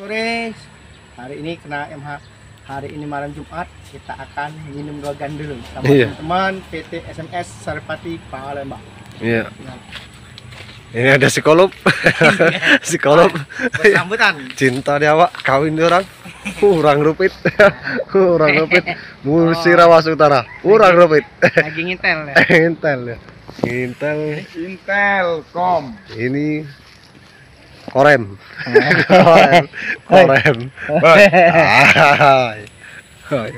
Sore, hari ini kena MH. Hari ini malam Jumat kita akan minum dogan dulu sama teman-teman PT SMS Saripati Palembang. Iya. Ini ada psikolog. Psikolog. Sambutan. Cinta dia Pak, kawin dia orang. Kurang rupit. Kurang rupit. Musirawas Utara. Kurang rupit. Lagi ngintel ya. Intel ya. Intelkom. Ini korem. Korem.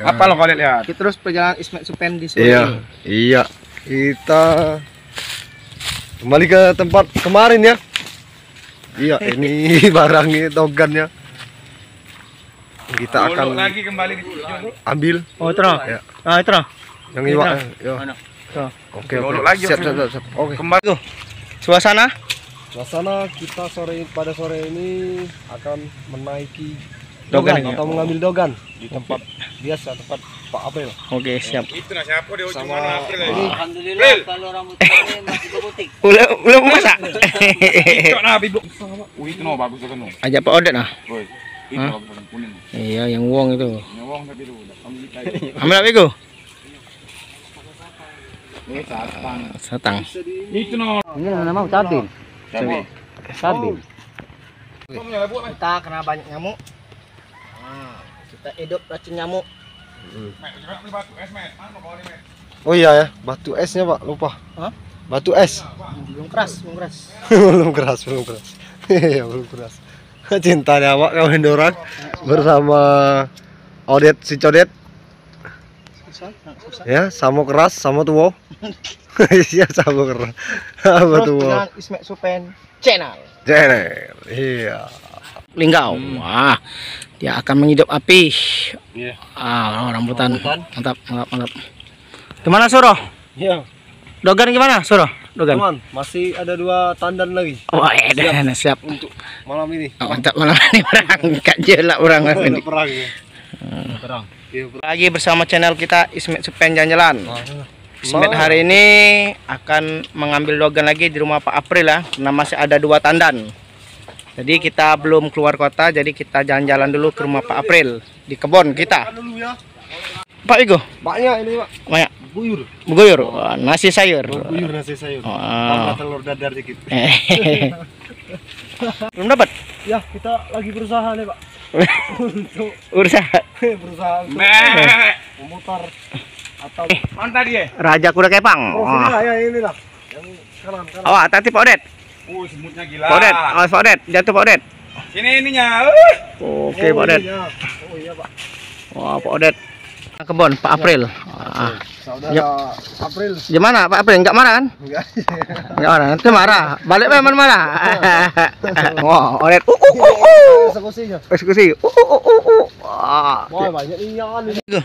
Apa lo kalian lihat? Kita terus perjalanan Ismet Supen di sore. Iya. Kita kembali ke tempat kemarin ya. Iya, ini barangnya dogannya. Kita akan lagi kembali di tujuan. ambil. Oh, terus. Ya. Ah, terus. Yang iwak. Yo. Oke. Siap. Oke. Kembali tuh. Suasana Suasana kita pada sore ini akan menaiki Dogan dogan atau mengambil dogan di tempat biasa, tempat Pak April. Oke, siap. Itu nah siapa dia Sama Alhamdulillah kalau rambut ini masih berbutik. Belum masak. Itu nah bibuk. Itu no bagus kan no. Ajak Pak Odet nah. Woi. Itu bagus kan kuning. Iya, yang wong itu. Nyawang tapi itu udah ambil kayu. Ambil apa itu? Satang. Itu no. Ini nama cabai. Cabai. Cabai. Kita kena banyak nyamuk. Nah, kita hidup racun nyamuk. Oh iya ya, batu esnya Pak, lupa. Hah? Batu es. Belum keras. belum keras. Iya, belum keras. Cintanya Pak kawin orang bersama Odet si Codet. Susah. Ya, sama keras, sama tua. Iya, sama keras. Sama Terus tua. dengan Ismet Supen channel. Jenel. Iya. Linggau. Wah, dia akan menghidup api. Iya. Rambutan. Mantap. Gimana Suro? Iya. Dogan gimana Suro? Dogan. Teman, masih ada 2 tandan lagi Wah, siap. untuk malam ini. Mantap malam ini berangkat jelak orang ini. Perang ya. Perang. Iya, Lagi bersama channel kita Ismet Supen Jalan-jalan. Ismet hari ini akan mengambil dogan lagi di rumah Pak April ya, karena masih ada 2 tandan. Jadi kita belum keluar kota, jadi kita jalan-jalan dulu ke rumah Pak April di kebun kita. dulu ya. Pak Igo, Banyak ini Pak. banyak Buyur. buguyur, nasi sayur. Buyur nasi sayur. Oh. Tambah telur dadar dikit. Belum dapat? Ya, kita lagi berusaha nih Pak. Untuk Urusan berusaha untuk memutar atau Mantap dia. Raja Kuda Kepang. sini lah ya, ini lah. Yang kanan. Oh, hati-hati Pak Odet. Semutnya gila. Pak Odet, awas Pak Odet, jatuh Pak Odet. Sini ininya. Oke Pak Odet. Oh iya Pak. Wah, Pak Odet. Kebun Pak April. Saudara April. Gimana Pak April? Enggak marah kan? Enggak. Enggak marah. Nanti marah. Balik memang marah. Wah, Odet. Eksekusinya. Eksekusi. Wah, Banyak iyan ini.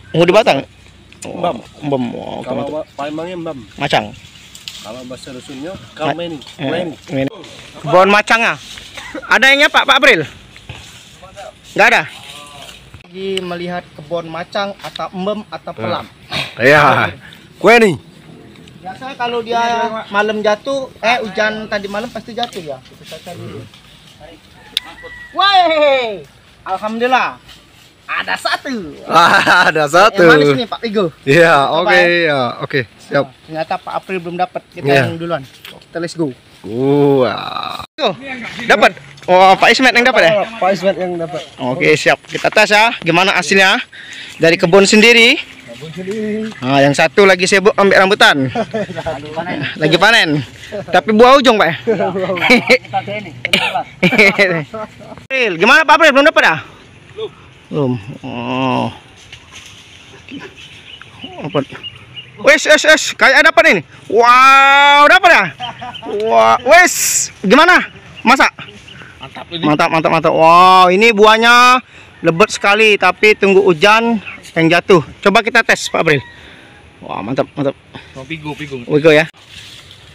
mau di batang. Mbam. Mbam. Oh, Kalau Palembangnya mbam. macang. Kalau bahasa rusunnya kameni. Ini. Kebun macangnya. Ada yang Pak April? Enggak ada. Lagi melihat kebun macang atau embem atau pelam. Iya. Kue nih. Biasanya kalau dia malam jatuh, hujan tadi malam pasti jatuh ya. Kita cari dulu. Woi, alhamdulillah ada satu. Ada satu. Yang manis nih Pak Igo. Iya, Coba, oke ya. Oke, siap. Ternyata Pak April belum dapat. Kita Iya. yang duluan. Kita let's go. Wah. Dapat. Oh, Pak Ismet yang dapat ya? Pak Ismet yang dapat. Oke, siap. Kita tes ya. Gimana hasilnya dari kebun sendiri? Nah, yang satu lagi sibuk ambil rambutan. Lagi panen. Tapi buah ujung, Pak. April, gimana Pak April? Belum dapat ya? Belum. Oh. Dapat. Wes, kayak dapat ini. Wow, dapat ya? Wah, wes. Gimana? Masak? Mantap. Wow, ini buahnya lebat sekali, tapi tunggu hujan yang jatuh. Coba kita tes, Pak April. Wah, mantap. Pigo. Wigo ya.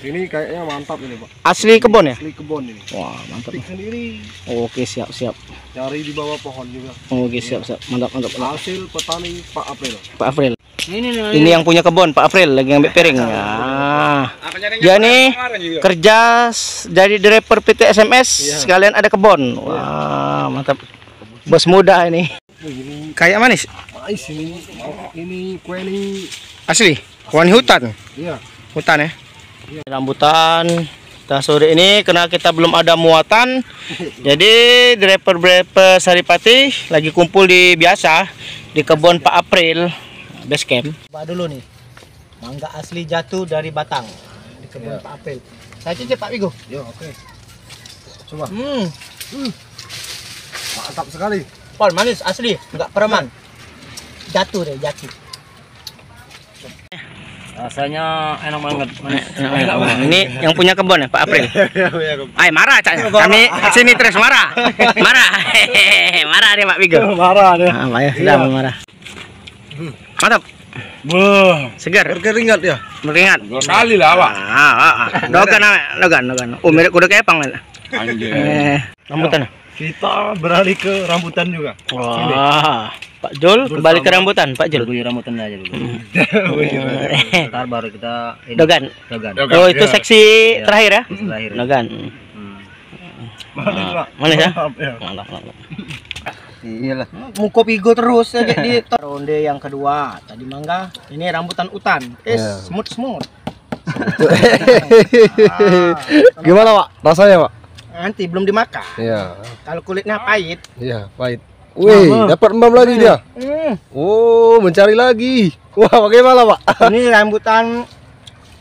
Ini kayaknya mantap ini, Pak. Asli kebun ya? Asli kebun ini. Wah, mantap. Petik sendiri. Oke, siap. Cari di bawah pohon juga. Oke, siap. Mantap. Hasil petani Pak April. Pak April. Ini Ini yang punya kebun, Pak April lagi ngambil piring. Ya. Dia nih kerja jadi driver PT SMS, sekalian ada kebun. Wah, mantap. Bos muda ini. Kayak manis. Ini kue ini Asli, warna hutan. iya. Hutan ya. Rambutan. Kita sore ini karena kita belum ada muatan. Jadi driver Saripati lagi kumpul di biasa di kebun Pak April base camp. Coba dulu nih. Mangga asli jatuh dari batang di kebun Pak April. Saya cicip Pak Wigo. Yo, oke. Coba. Mantap sekali. Pol manis asli, enggak pereman. Jatuh deh, jatuh. Rasanya enak banget. Manis. Ini yang punya kebun ya Pak April. Ay marah Cak. Kami sini terus marah. Marah. Marah nih Pak Wigo. Marah deh. Pak ya, sudah marah. Mantap. Segar. Berkeringat ya. Beringat. 2 kali lah awak. Dogan. Oh, mirip kuda kepang lah. Anjir. Rambutan. Kita beralih ke rambutan juga. Wah. Pak Jul kembali ke rambutan, Pak Jul. Beli rambutan aja dulu. Ntar baru kita ini. Dogan. Dogan. Oh, itu seksi terakhir ya? Terakhir. Dogan. Manis, Pak. Manis ya? Mantap. Mantap. Iyalah. Muko pigo terus ya di ronde yang kedua. Tadi mangga, ini rambutan hutan. Smooth. Gimana, Pak? Rasanya, Pak? Nanti belum dimakan. Iya. Kalau kulitnya pahit. Iya, pahit. Wih, dapat embam lagi dia. Oh, mencari lagi. Wah, bagaimana, Pak? Ini rambutan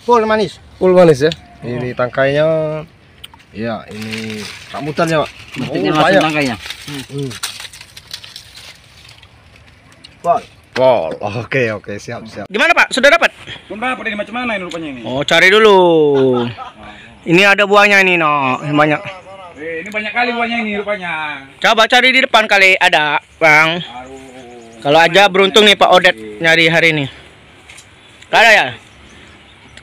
full manis. Full manis ya. Ini tangkainya. Iya, ini rambutannya, Pak. Pentingnya banyak. langsung tangkainya. Full. Pol. Oke, siap. Gimana Pak? Sudah dapat? Belum dapat ini macam mana ini rupanya ini. Oh, cari dulu. Ini ada buahnya ini, no. Banyak. Ini banyak kali buahnya ini rupanya. Coba cari di depan kali ada, Bang. Kalau aja beruntung nih Pak Odet nyari hari ini. Gak ada ya?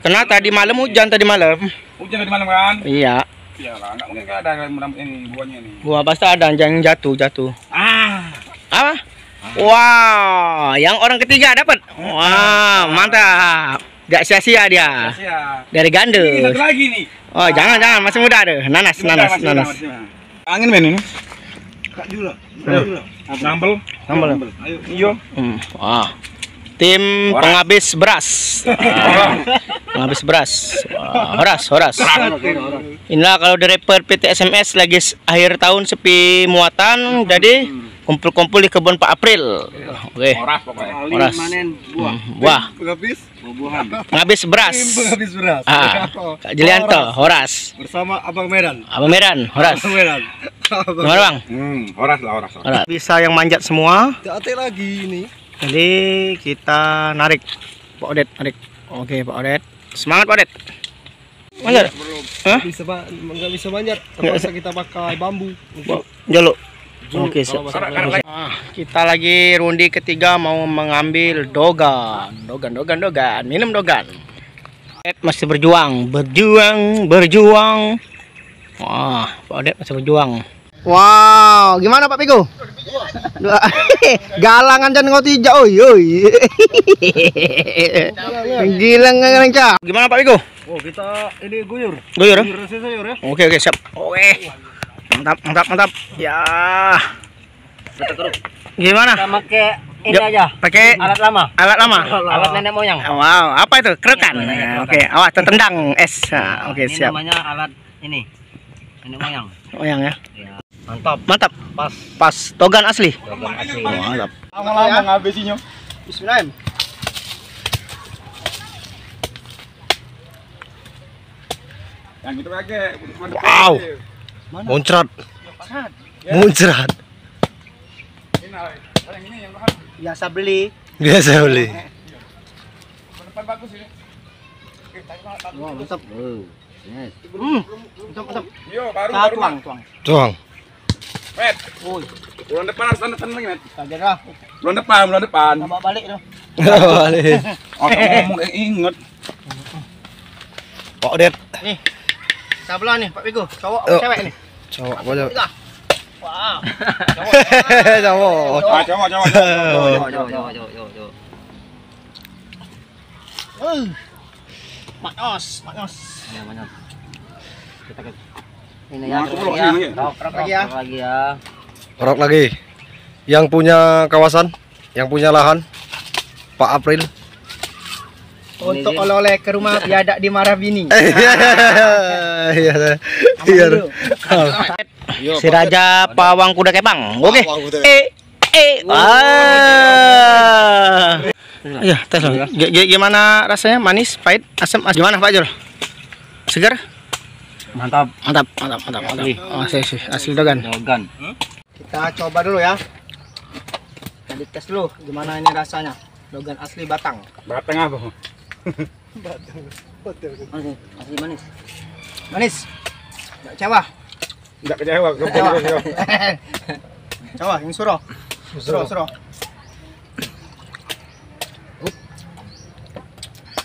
Karena tadi malam hujan tadi malam. Hujan tadi malam kan? Iya. Iyalah, enggak mungkin enggak ada ini buahnya ini. Buah pasti ada yang jatuh. Ah. Apa? Wow, yang orang ketiga dapat. Wow, mantap. Gak sia-sia dia. Siap. Dari Ini gandus. satu lagi nih. Oh, jangan, masih muda deh. Nanas. Angin men ini. Kak Jula. Nambel. Ayo. Iyo. Wah. Tim penghabis beras. Penghabis beras. Wah, horas. Inilah kalau driver PT SMS lagi akhir tahun sepi muatan, jadi kumpul-kumpul di kebun Pak April. Oke. Horas pokoknya. Horas. Manen buah. Wah, Penghabis. Buah-buahan. penghabis beras. Penghabis beras. Kak Julianto, Horas. Bersama Abang Medan. Abang Medan, Horas. Abang Medan. Gimana Bang? Horas. Horas. Bisa yang manjat semua. Hati lagi ini. Jadi kita narik. Pak Odet narik. Oke, Pak Odet. Semangat Pak Odet. Manjat? Hah? Nggak bisa manjat. Terpaksa kita pakai bambu. Jolo. Oke, siap. Kita lagi rundi ketiga mau mengambil dogan. Minum dogan. Masih berjuang. Wah, Pak Odet masih berjuang. Wow, gimana Pak Pigo? Galangan dan kau tijak, oi. Gila ngerencah. Gimana Pak Pigo? Oh, kita ini guyur. Guyur? Sayur ya. Oke, siap. Oke. Mantap. Ya. Gimana? Kita pakai ini aja. Pakai Alat lama. Alat nenek moyang. Wow, apa itu? Kerekan. Oke, awas tertendang es. Oke, Ini siap. namanya alat ini. Nenek moyang. Moyang ya. Ya. Mantap. Pas. Togan asli. Dogan asli. Mantap. Lama-lama ngabisinya. Bismillahirrahmanirrahim. Yang itu pakai. Wow. Muncrat. Biasa beli. Biasa beli. Depan bagus ini. Wah, mantap. Yes. Mantap. Yo, baru. Tuang. Met. Woi, Bulan depan harus tanda lagi, Met. kaget lah. Bulan depan. Bawa balik tuh. Balik. Ngomong inget. Pak Odet. Nih. Sebelah nih, Pak Pigo. Cowok Yuk. apa cewek nih? Cowok banyak. Wow. Cowok. Coba. Maknyos. Ya, mana? Kita ke ini ya. Masuk dulu, ya. sini, ya. Rok lagi ya. Rok lagi ya. Orok lagi. Yang punya kawasan, yang punya lahan, Pak April. Untuk oleh-oleh ke rumah biada dimarah bini. Iya. Si Raja Pawang Kuda Kepang. Oke. Pawang Kuda Ya, tes loh. Gimana rasanya? Manis, pahit, asam, gimana Pak Jul? Segar? Mantap. Mantap. Oh, asli dogan. Dogan. Kita coba dulu ya. Kita tes dulu gimana ini rasanya. Dogan asli Batang. Batang apa? Asli manis. Manis. Enggak kecewa. Enggak kecewa. Coba yang suruh. Suruh.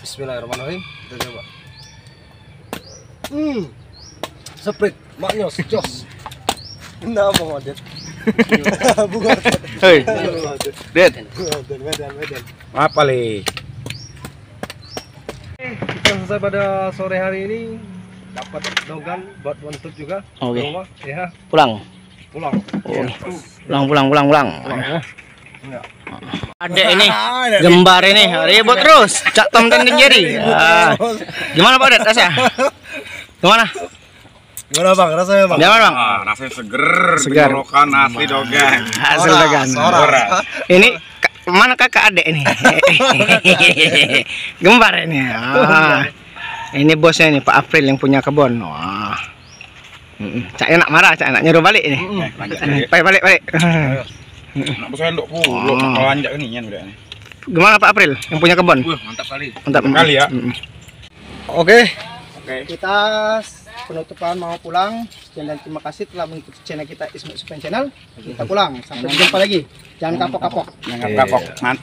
Bismillahirrahmanirrahim. Kita coba. Seprit, maknyos, jos. Nama Odet. Bukan. Hei, Det. Medan. Apa li? Kita selesai pada sore hari ini. Dapat dogan buat buntut juga. Oke. Di rumah, ya. Pulang. Pulang. Pulang. Adek ini, gembar ini, ribut terus. Cak Tom dan Jerry. Gimana Pak Odet rasanya? Gimana? Gimana Bang? Rasanya Bang? Gimana Bang? Rasanya seger. Segar. Tenggorokan asli dogan. Hasil dagang. Ini mana kakak adek ini? Gembar ini. Ini bosnya ini Pak April yang punya kebun. Wah. Cak enak marah, cak enak nyuruh balik ini. Balik. Nak bersendok puluh. Kalau anjak ini kan udah. Gimana Pak April yang punya kebun? Mantap kali. Mantap Kali ya. Oke. Kita penutupan mau pulang. Sekian dan terima kasih telah mengikuti channel kita Ismail Channel. Kita pulang. Sampai jumpa lagi. Jangan kapok-kapok. Jangan kapok. Mantap.